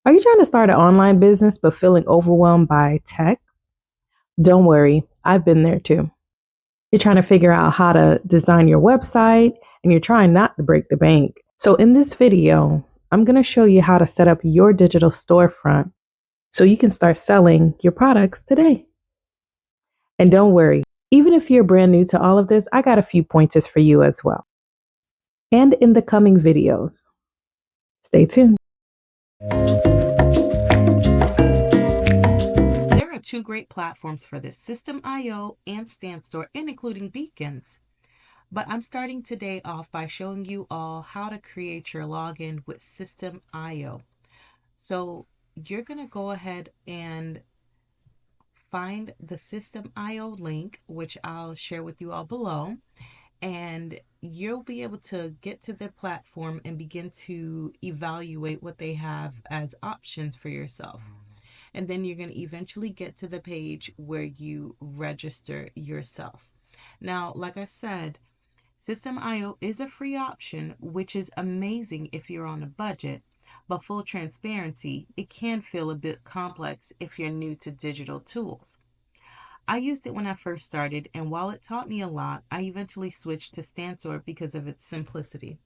Are you trying to start an online business but feeling overwhelmed by tech? Don't worry, I've been there too. You're trying to figure out how to design your website and you're trying not to break the bank. So, in this video, I'm going to show you how to set up your digital storefront so you can start selling your products today. And don't worry, even if you're brand new to all of this, I got a few pointers for you as well. And in the coming videos, stay tuned. There are two great platforms for this, System.io and StanStore, and including beacons. But I'm starting today off by showing you all how to create your login with System.io. So you're going to go ahead and find the System.io link, which I'll share with you all below, and you'll be able to get to the platform and begin to evaluate what they have as options for yourself. And then you're going to eventually get to the page where you register yourself. Now, like I said, System.io is a free option, which is amazing if you're on a budget, but full transparency, it can feel a bit complex if you're new to digital tools. I used it when I first started, and while it taught me a lot, I eventually switched to StanStore because of its simplicity.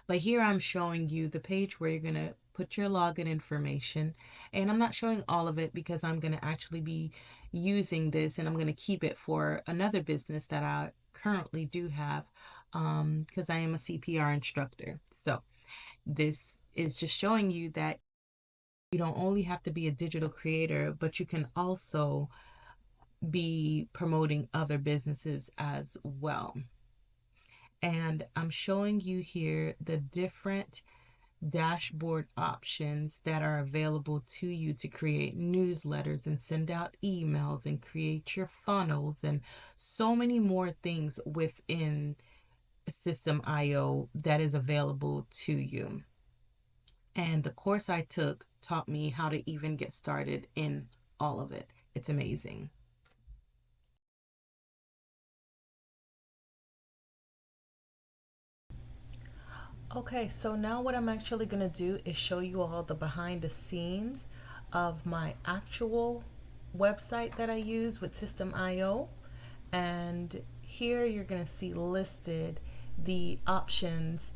But here I'm showing you the page where you're going to put your login information, and I'm not showing all of it because I'm going to actually be using this and I'm going to keep it for another business that I currently do have because I am a CPR instructor. So this is just showing you that you don't only have to be a digital creator, but you can also be promoting other businesses as well. And I'm showing you here the different dashboard options that are available to you to create newsletters and send out emails and create your funnels and so many more things within System.io that is available to you. And the course I took taught me how to even get started in all of it. It's amazing. Okay, so now what I'm actually going to do is show you all the behind the scenes of my actual website that I use with System.io. And here you're going to see listed the options.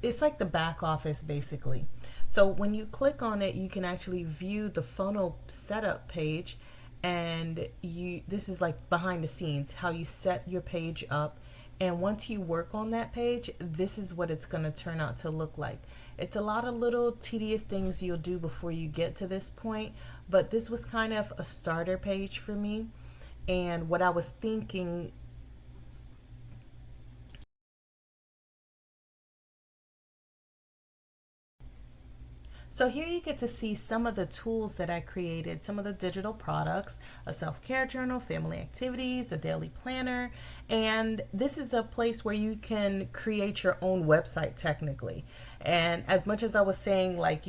It's like the back office basically. So when you click on it, you can actually view the funnel setup page, and this is like behind the scenes, how you set your page up. And once you work on that page, this is what it's going to turn out to look like. It's a lot of little tedious things you'll do before you get to this point, but this was kind of a starter page for me. And what I was thinking, so here you get to see some of the tools that I created, some of the digital products, a self-care journal, family activities, a daily planner, and this is a place where you can create your own website technically. And as much as I was saying, like,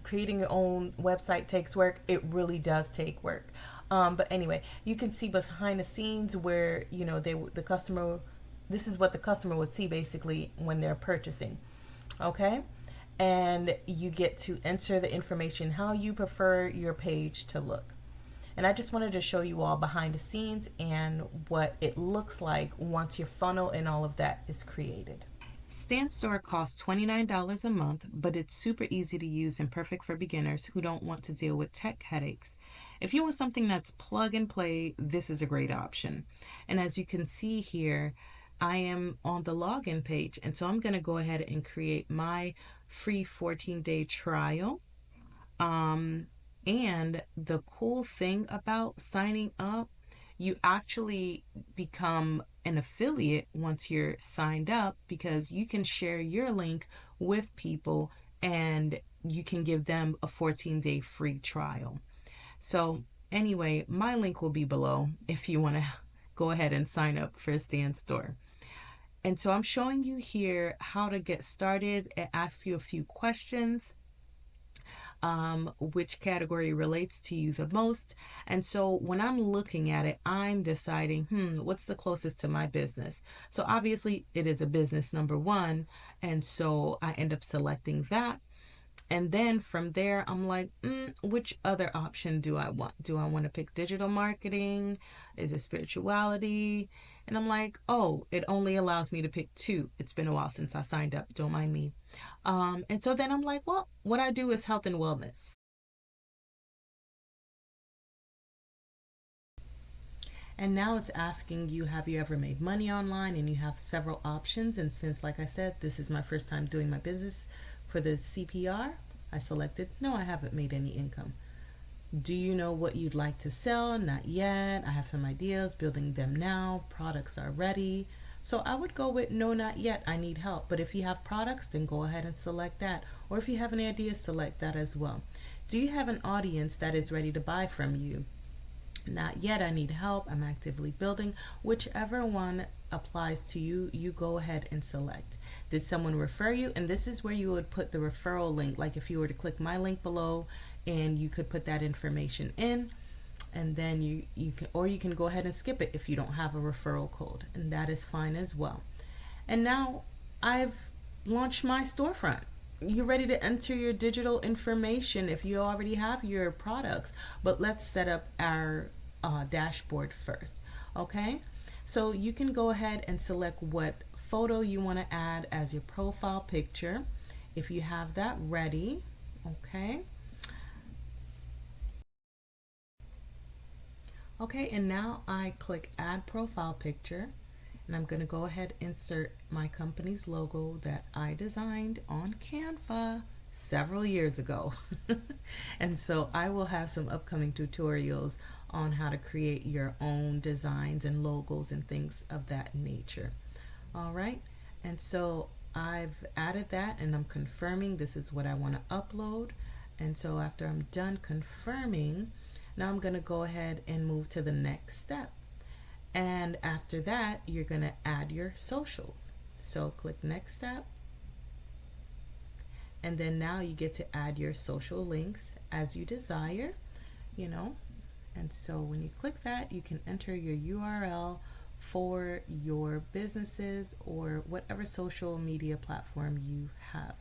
creating your own website takes work, it really does take work. But anyway, you can see behind the scenes where, the customer, this is what the customer would see basically when they're purchasing. Okay. And you get to enter the information how you prefer your page to look. And I just wanted to show you all behind the scenes and what it looks like once your funnel and all of that is created. StanStore costs $29 a month, but it's super easy to use and perfect for beginners who don't want to deal with tech headaches. If you want something that's plug and play, this is a great option. And as you can see here, I am on the login page, and so I'm going to go ahead and create my free 14-day trial. And the cool thing about signing up, you actually become an affiliate once you're signed up because you can share your link with people and you can give them a 14-day free trial. So anyway, my link will be below if you want to go ahead and sign up for StanStore. And so I'm showing you here how to get started. It asks you a few questions, which category relates to you the most. And so when I'm looking at it, I'm deciding, what's the closest to my business? So obviously it is a business number one. And so I end up selecting that. And then from there, I'm like, which other option do I want? Do I want to pick digital marketing? Is it spirituality? And I'm like, oh, it only allows me to pick two. It's been a while since I signed up. Don't mind me. And so then I'm like, well, what I do is health and wellness. And now it's asking you, have you ever made money online? And you have several options. And since, like I said, this is my first time doing my business for the CPR, I selected no, I haven't made any income. Do you know what you'd like to sell? Not yet. I have some ideas, building them now. Products are ready. So I would go with no, not yet. I need help. But if you have products, then go ahead and select that. Or if you have any ideas, select that as well. Do you have an audience that is ready to buy from you? Not yet. I need help. I'm actively building. Whichever one applies to you, you go ahead and select. Did someone refer you? And this is where you would put the referral link. Like if you were to click my link below, and you could put that information in, and then you can, or you can go ahead and skip it if you don't have a referral code, and that is fine as well. And now I've launched my storefront. You're ready to enter your digital information if you already have your products, but let's set up our dashboard first. Okay, so you can go ahead and select what photo you want to add as your profile picture if you have that ready. Okay. Okay, and now I click add profile picture, and I'm going to go ahead and insert my company's logo that I designed on Canva several years ago. And so I will have some upcoming tutorials on how to create your own designs and logos and things of that nature. All right, and so I've added that, and I'm confirming this is what I want to upload. And so after I'm done confirming, now I'm going to go ahead and move to the next step. And after that, you're going to add your socials. So click next step. And then now you get to add your social links as you desire, you know. And so when you click that, you can enter your URL for your businesses or whatever social media platform you have.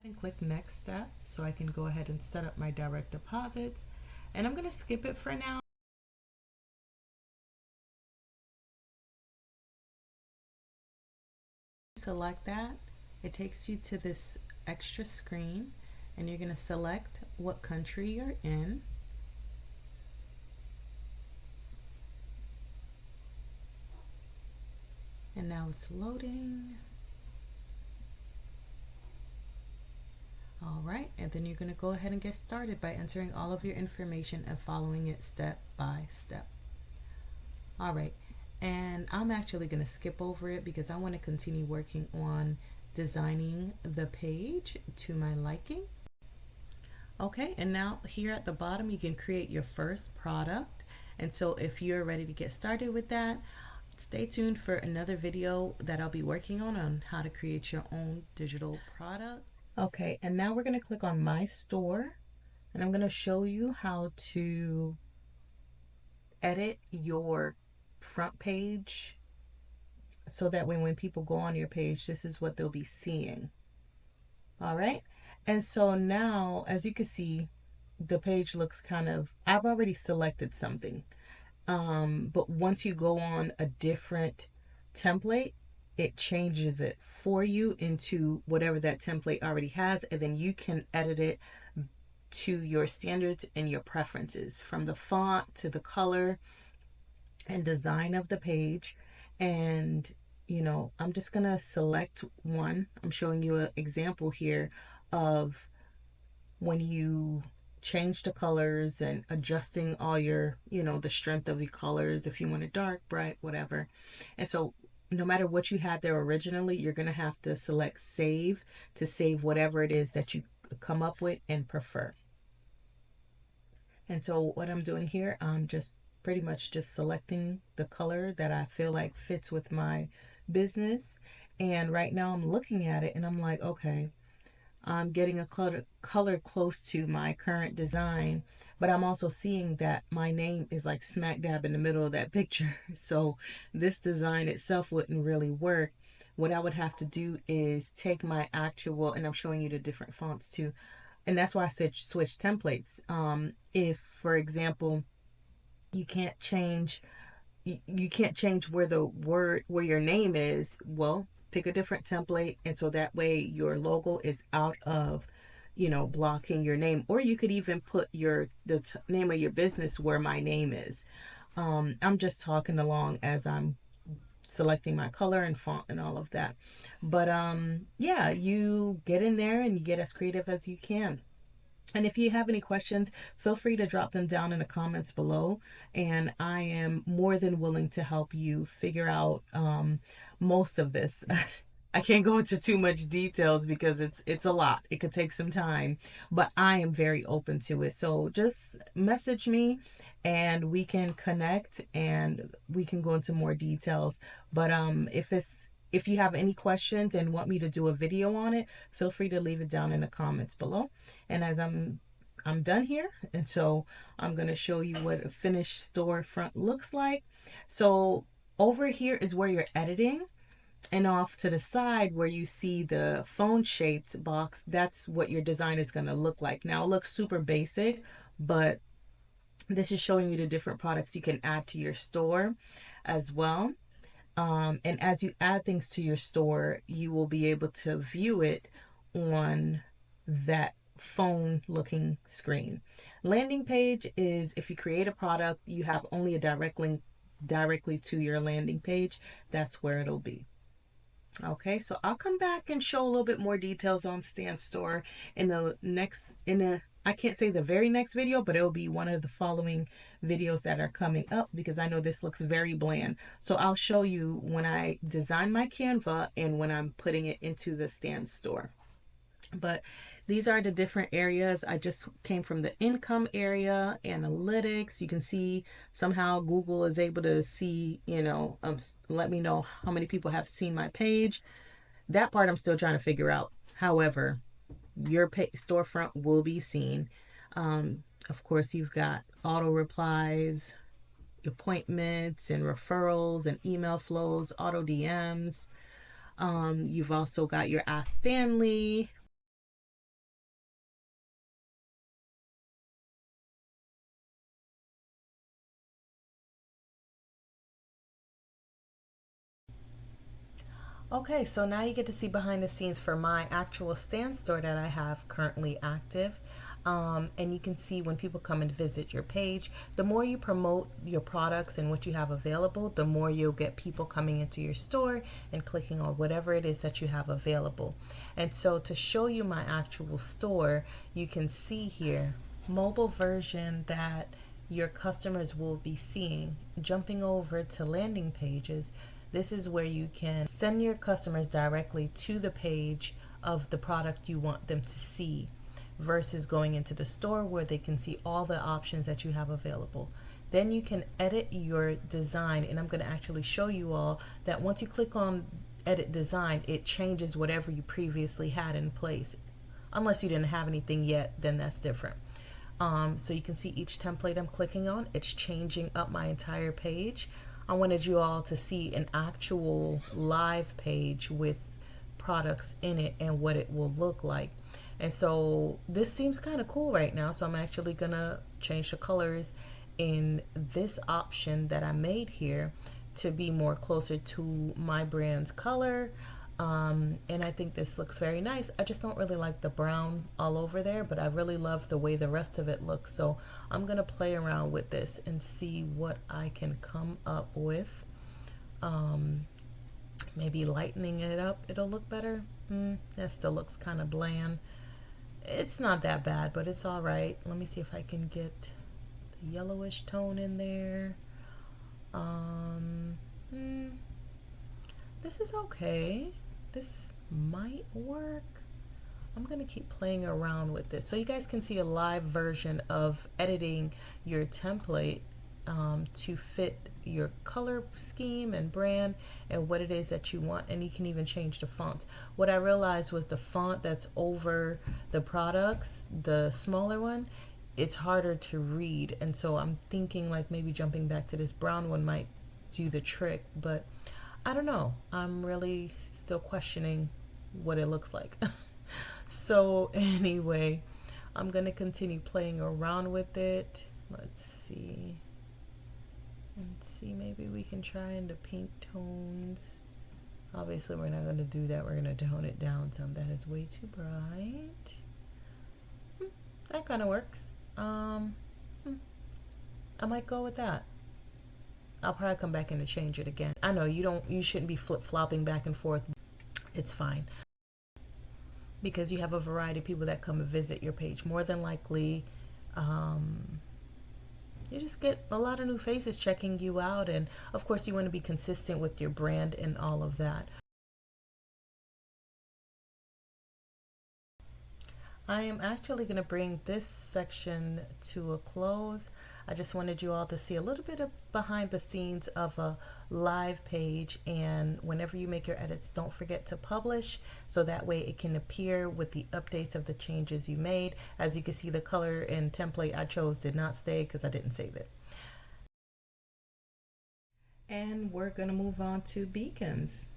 And click next step so I can go ahead and set up my direct deposits, and I'm going to skip it for now. Select that. It takes you to this extra screen, and you're going to select what country you're in. And now it's loading. All right, and then you're going to go ahead and get started by entering all of your information and following it step by step. All right, and I'm actually going to skip over it because I want to continue working on designing the page to my liking. Okay, and now here at the bottom you can create your first product. And so if you're ready to get started with that, stay tuned for another video that I'll be working on how to create your own digital product. Okay, and now we're going to click on My Store, and I'm going to show you how to edit your front page so that when people go on your page, this is what they'll be seeing. All right, and so now, as you can see, the page looks kind of, I've already selected something, but once you go on a different template, it changes it for you into whatever that template already has, and then you can edit it to your standards and your preferences, from the font to the color and design of the page. And you know, I'm just gonna select one. I'm showing you an example here of when you change the colors and adjusting all your, you know, the strength of your colors, if you want it dark, bright, whatever. And so no matter what you had there originally, you're going to have to select save to save whatever it is that you come up with and prefer. And so what I'm doing here, I'm just pretty much just selecting the color that I feel like fits with my business. And right now I'm looking at it and I'm like, okay, I'm getting a color close to my current design, but I'm also seeing that my name is like smack dab in the middle of that picture. So this design itself wouldn't really work what I would have to do is take my actual, and I'm showing you the different fonts too, and that's why I said switch templates. If, for example, you can't change you can't change where the word where your name is, well, pick a different template, and so that way your logo is out of, blocking your name. Or you could even put the name of your business where my name is. I'm just talking along as I'm selecting my color and font and all of that. But yeah, you get in there and you get as creative as you can. And if you have any questions, feel free to drop them down in the comments below. And I am more than willing to help you figure out most of this. I can't go into too much details because it's a lot. It could take some time, but I am very open to it. So just message me and we can connect and we can go into more details. But if you have any questions and want me to do a video on it, feel free to leave it down in the comments below. And as I'm done here, and so I'm going to show you what a finished storefront looks like. So over here is where you're editing, and off to the side where you see the phone shaped box, that's what your design is going to look like. Now it looks super basic, but this is showing you the different products you can add to your store as well. And as you add things to your store, you will be able to view it on that phone looking screen. Landing page is if you create a product, you have only a direct link directly to your landing page. That's where it'll be. Okay, so I'll come back and show a little bit more details on Stan Store I can't say the very next video, but it'll be one of the following videos that are coming up because I know this looks very bland. So I'll show you when I design my Canva and when I'm putting it into the Stan Store. But these are the different areas. I just came from the income area, analytics. You can see somehow Google is able to see, let me know how many people have seen my page. That part I'm still trying to figure out. However, your storefront will be seen. Of course, you've got auto replies, appointments and referrals and email flows, auto DMs. You've also got your Ask Stanley. Okay, so now you get to see behind the scenes for my actual Stan Store that I have currently active. And you can see when people come and visit your page, the more you promote your products and what you have available, the more you'll get people coming into your store and clicking on whatever it is that you have available. And so to show you my actual store, you can see here, mobile version that your customers will be seeing. Jumping over to landing pages, this is where you can send your customers directly to the page of the product you want them to see versus going into the store where they can see all the options that you have available. Then you can edit your design, and I'm going to actually show you all that once you click on edit design, it changes whatever you previously had in place. Unless you didn't have anything yet, then that's different. So you can see each template I'm clicking on, it's changing up my entire page. I wanted you all to see an actual live page with products in it and what it will look like. And so this seems kind of cool right now, so I'm actually gonna change the colors in this option that I made here to be more closer to my brand's color. And I think this looks very nice. I just don't really like the brown all over there, but I really love the way the rest of it looks. So I'm gonna play around with this and see what I can come up with. Maybe lightening it up, it'll look better. That still looks kind of bland. It's not that bad, but it's all right. Let me see if I can get the yellowish tone in there. This is okay. This might work. I'm gonna keep playing around with this so you guys can see a live version of editing your template to fit your color scheme and brand and what it is that you want, and you can even change the fonts. What I realized was the font that's over the products, the smaller one, it's harder to read, and so I'm thinking like maybe jumping back to this brown one might do the trick, but I don't know. I'm really still questioning what it looks like. So, anyway, I'm going to continue playing around with it. Let's see. And see, maybe we can try into pink tones. Obviously, we're not going to do that. We're going to tone it down some. That is way too bright. That kind of works. I might go with that. I'll probably come back in and change it again. I know you shouldn't be flip-flopping back and forth. It's fine. Because you have a variety of people that come and visit your page. More than likely, you just get a lot of new faces checking you out. And of course, you want to be consistent with your brand and all of that. I am actually going to bring this section to a close. I just wanted you all to see a little bit of behind the scenes of a live page, and whenever you make your edits, don't forget to publish so that way it can appear with the updates of the changes you made. As you can see, the color and template I chose did not stay because I didn't save it. And we're going to move on to beacons.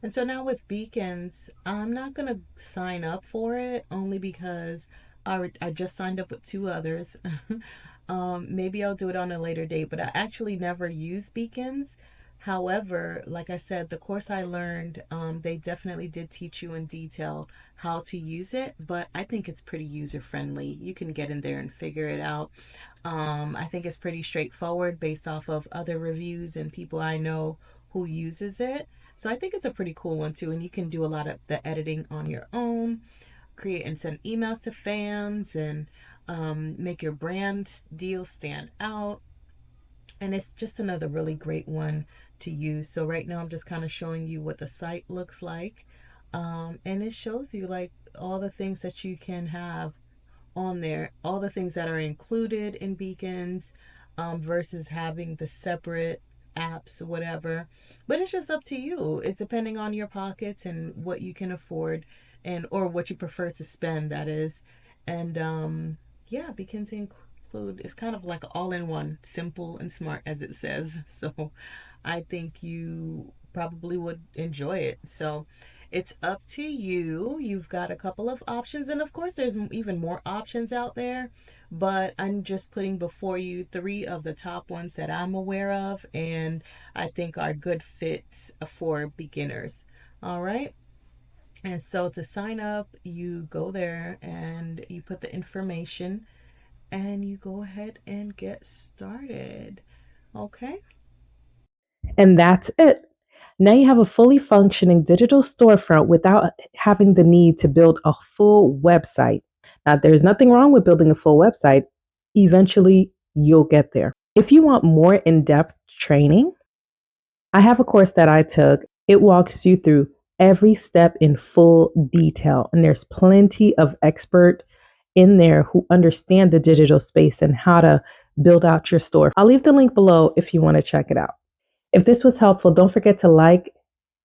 And so now with beacons, I'm not going to sign up for it only because I just signed up with two others. Maybe I'll do it on a later date, but I actually never use beacons. However, like I said, the course I learned, they definitely did teach you in detail how to use it, but I think it's pretty user friendly. You can get in there and figure it out. I think it's pretty straightforward based off of other reviews and people I know who uses it. So I think it's a pretty cool one too, and you can do a lot of the editing on your own, create and send emails to fans, and make your brand deal stand out. And it's just another really great one to use. So right now I'm just kind of showing you what the site looks like, and it shows you like all the things that you can have on there, all the things that are included in beacons, versus having the separate apps, whatever. But it's just up to you. It's depending on your pockets and what you can afford, and or what you prefer to spend, that is. And yeah, beacons include, it's kind of like all in one, simple and smart as it says. So I think you probably would enjoy it. So it's up to you. You've got a couple of options, and of course, there's even more options out there. But I'm just putting before you three of the top ones that I'm aware of, and I think are good fits for beginners. All right. And so to sign up, you go there and you put the information and you go ahead and get started. Okay. And that's it. Now you have a fully functioning digital storefront without having the need to build a full website. Now, there's nothing wrong with building a full website. Eventually, you'll get there. If you want more in depth training, I have a course that I took. It walks you through every step in full detail. And there's plenty of expert in there who understand the digital space and how to build out your store. I'll leave the link below if you want to check it out. If this was helpful, don't forget to like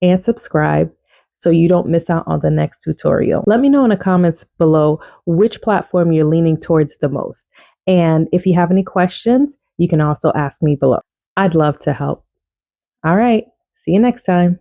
and subscribe so you don't miss out on the next tutorial. Let me know in the comments below which platform you're leaning towards the most. And if you have any questions, you can also ask me below. I'd love to help. All right. See you next time.